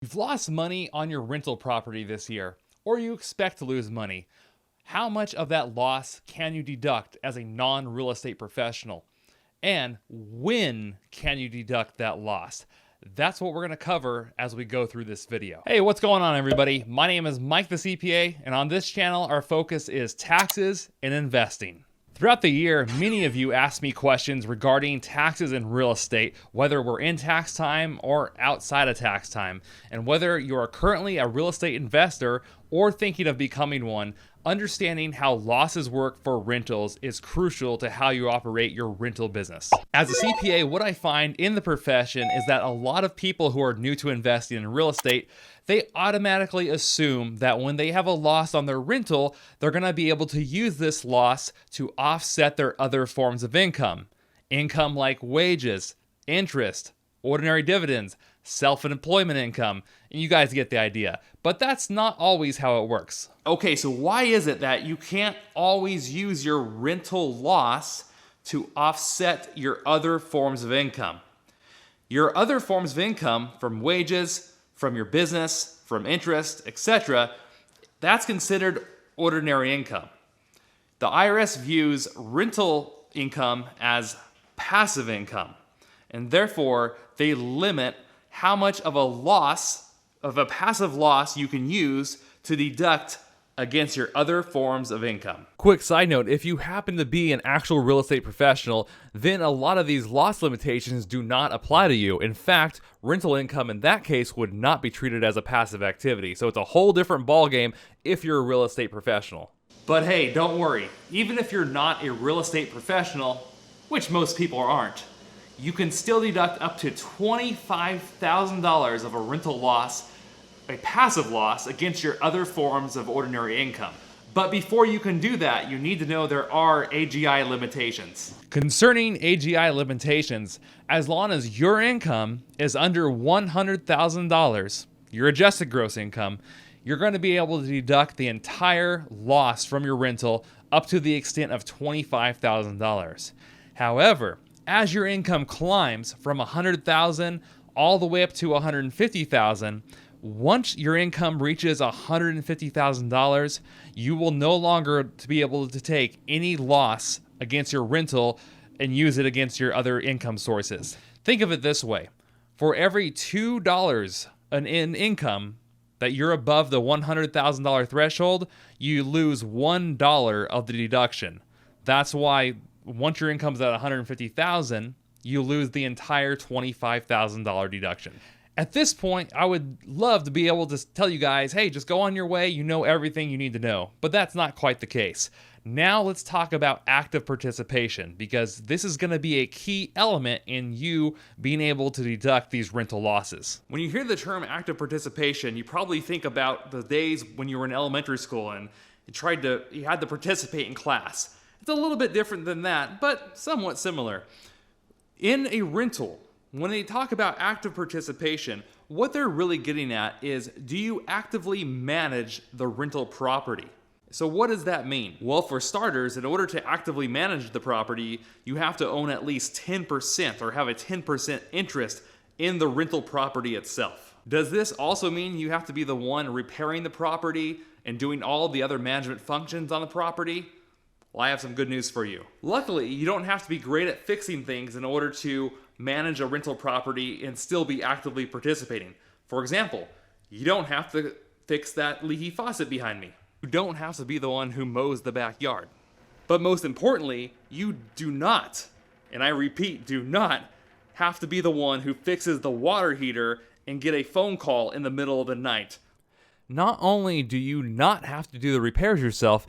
You've lost money on your rental property this year, or you expect to lose money. How much of that loss can you deduct as a non-real estate professional? And when can you deduct that loss? That's what we're going to cover as we go through this video. Hey, what's going on, everybody? My name is Mike the CPA, and on this channel, our focus is taxes and investing. Throughout the year, many of you ask me questions regarding taxes and real estate, whether we're in tax time or outside of tax time. And whether you are currently a real estate investor or thinking of becoming one, understanding how losses work for rentals is crucial to how you operate your rental business. As a CPA, what I find in the profession is that a lot of people who are new to investing in real estate, they automatically assume that when they have a loss on their rental, they're going to be able to use this loss to offset their other forms of income. Income like wages, interest, ordinary dividends, self-employment income, and you guys get the idea. But that's not always how it works. Okay, so why is it that you can't always use your rental loss to offset your other forms of income? Your other forms of income, from wages, from your business, from interest, etc., that's considered ordinary income. The IRS views rental income as passive income, and therefore they limit how much of a passive loss you can use to deduct against your other forms of income. Quick side note, if you happen to be an actual real estate professional, then a lot of these loss limitations do not apply to you. In fact, rental income in that case would not be treated as a passive activity. So it's a whole different ballgame if you're a real estate professional. But hey, don't worry. Even if you're not a real estate professional, which most people aren't, you can still deduct up to $25,000 of a rental loss, a passive loss, against your other forms of ordinary income. But before you can do that, you need to know there are AGI limitations. Concerning AGI limitations, as long as your income is under $100,000, your adjusted gross income, you're going to be able to deduct the entire loss from your rental up to the extent of $25,000. However, as your income climbs from $100,000 all the way up to $150,000, once your income reaches $150,000, you will no longer be able to take any loss against your rental and use it against your other income sources. Think of it this way. For every $2 in income that you're above the $100,000 threshold, you lose $1 of the deduction. That's why once your income's at $150,000, you lose the entire $25,000 deduction. At this point, I would love to be able to tell you guys, hey, just go on your way, you know everything you need to know. But that's not quite the case. Now let's talk about active participation, because this is going to be a key element in you being able to deduct these rental losses. When you hear the term active participation, you probably think about the days when you were in elementary school and you had to participate in class. It's a little bit different than that, but somewhat similar. In a rental, when they talk about active participation, what they're really getting at is, do you actively manage the rental property? So what does that mean? Well, for starters, in order to actively manage the property, you have to own at least 10% or have a 10% interest in the rental property itself. Does this also mean you have to be the one repairing the property and doing all the other management functions on the property? Well, I have some good news for you. Luckily, you don't have to be great at fixing things in order to manage a rental property and still be actively participating. For example, you don't have to fix that leaky faucet behind me. You don't have to be the one who mows the backyard. But most importantly, you do not, and I repeat, do not have to be the one who fixes the water heater and get a phone call in the middle of the night. Not only do you not have to do the repairs yourself,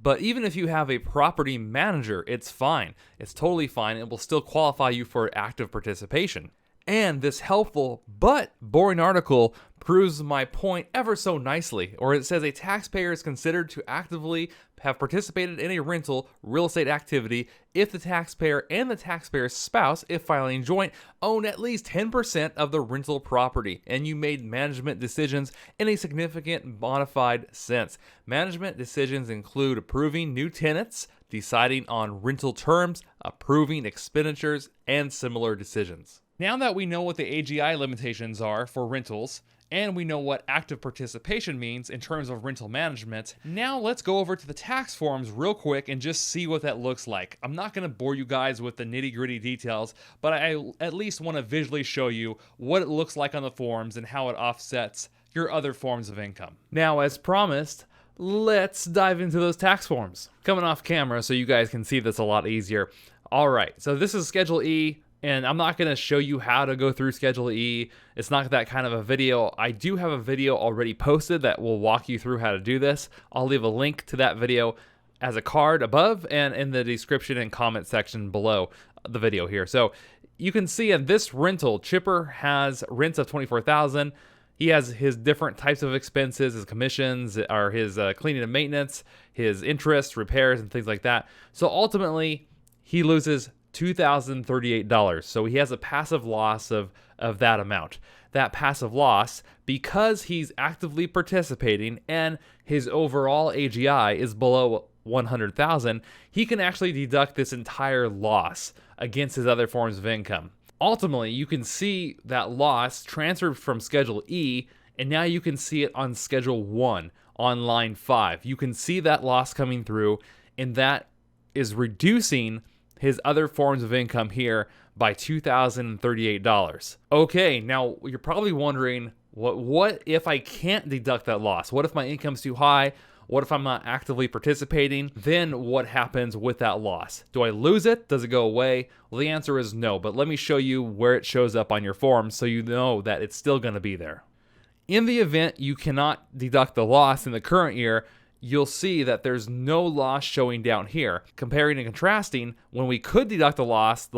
but even if you have a property manager, it's fine. It's totally fine. It will still qualify you for active participation. And this helpful but boring article proves my point ever so nicely, or it says a taxpayer is considered to actively have participated in a rental real estate activity if the taxpayer and the taxpayer's spouse, if filing joint, own at least 10% of the rental property, and you made management decisions in a significant bona fide sense. Management decisions include approving new tenants, deciding on rental terms, approving expenditures, and similar decisions. Now that we know what the AGI limitations are for rentals, and we know what active participation means in terms of rental management. Now let's go over to the tax forms real quick and just see what that looks like. I'm not going to bore you guys with the nitty-gritty details, but I at least want to visually show you what it looks like on the forms and how it offsets your other forms of income. Now, as promised, let's dive into those tax forms. Coming off camera so you guys can see this a lot easier. All right, so this is Schedule E. And I'm not going to show you how to go through Schedule E. It's not that kind of a video. I do have a video already posted that will walk you through how to do this. I'll leave a link to that video as a card above and in the description and comment section below the video here. So you can see in this rental, Chipper has rents of $24,000. He has his different types of expenses, his commissions, or his cleaning and maintenance, his interest, repairs, and things like that. So ultimately, he loses $2,038. So he has a passive loss of that amount. That passive loss, because he's actively participating and his overall AGI is below 100,000, he can actually deduct this entire loss against his other forms of income. Ultimately, you can see that loss transferred from Schedule E, and now you can see it on Schedule 1 on line 5. You can see that loss coming through, and that is reducing his other forms of income here by $2,038. Okay, now you're probably wondering, what if I can't deduct that loss? What if my income's too high? What if I'm not actively participating? Then what happens with that loss? Do I lose it? Does it go away? Well, the answer is no, but let me show you where it shows up on your form so you know that it's still going to be there. In the event you cannot deduct the loss in the current year, you'll see that there's no loss showing down here. Comparing and contrasting, when we could deduct the loss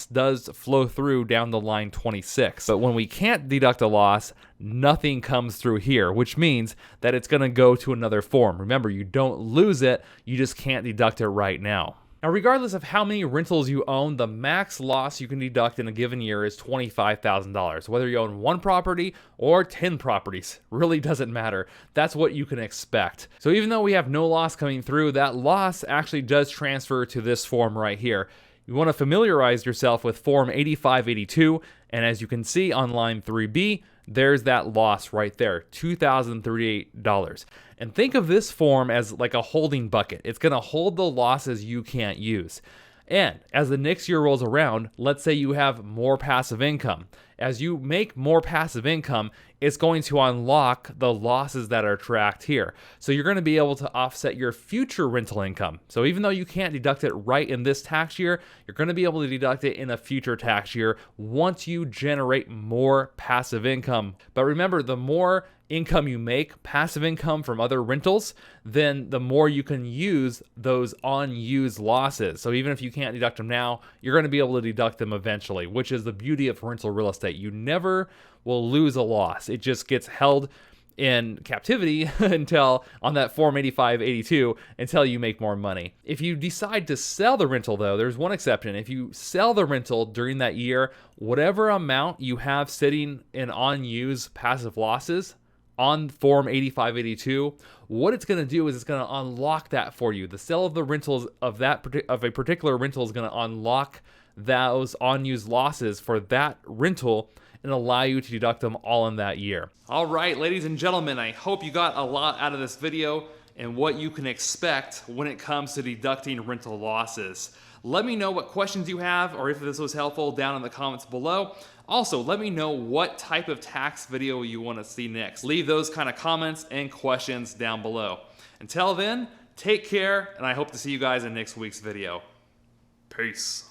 does flow through down the line 26. But when we can't deduct a loss, nothing comes through here, which means that it's going to go to another form. Remember, you don't lose it, you just can't deduct it right now. Now, regardless of how many rentals you own, the max loss you can deduct in a given year is $25,000. Whether you own 1 property or 10 properties, really doesn't matter. That's what you can expect. So even though we have no loss coming through, that loss actually does transfer to this form right here. You want to familiarize yourself with Form 8582, and as you can see on line 3B, there's that loss right there, $2,038. And think of this form as like a holding bucket. It's going to hold the losses you can't use. And as the next year rolls around, let's say you have more passive income. As you make more passive income, it's going to unlock the losses that are tracked here. So you're going to be able to offset your future rental income. So even though you can't deduct it right in this tax year, you're going to be able to deduct it in a future tax year once you generate more passive income. But remember, the more income you make, passive income from other rentals, then the more you can use those unused losses. So even if you can't deduct them now, you're going to be able to deduct them eventually, which is the beauty of rental real estate. You never will lose a loss. It just gets held in captivity until on that Form 8582 until you make more money. If you decide to sell the rental though, there's one exception. If you sell the rental during that year, whatever amount you have sitting in unused passive losses on Form 8582, what it's going to do is it's going to unlock that for you. The sale of the rentals of a particular rental is going to unlock those unused losses for that rental and allow you to deduct them all in that year. All right, ladies and gentlemen, I hope you got a lot out of this video and what you can expect when it comes to deducting rental losses. Let me know what questions you have or if this was helpful down in the comments below. Also, let me know what type of tax video you want to see next. Leave those kind of comments and questions down below. Until then, take care, and I hope to see you guys in next week's video. Peace.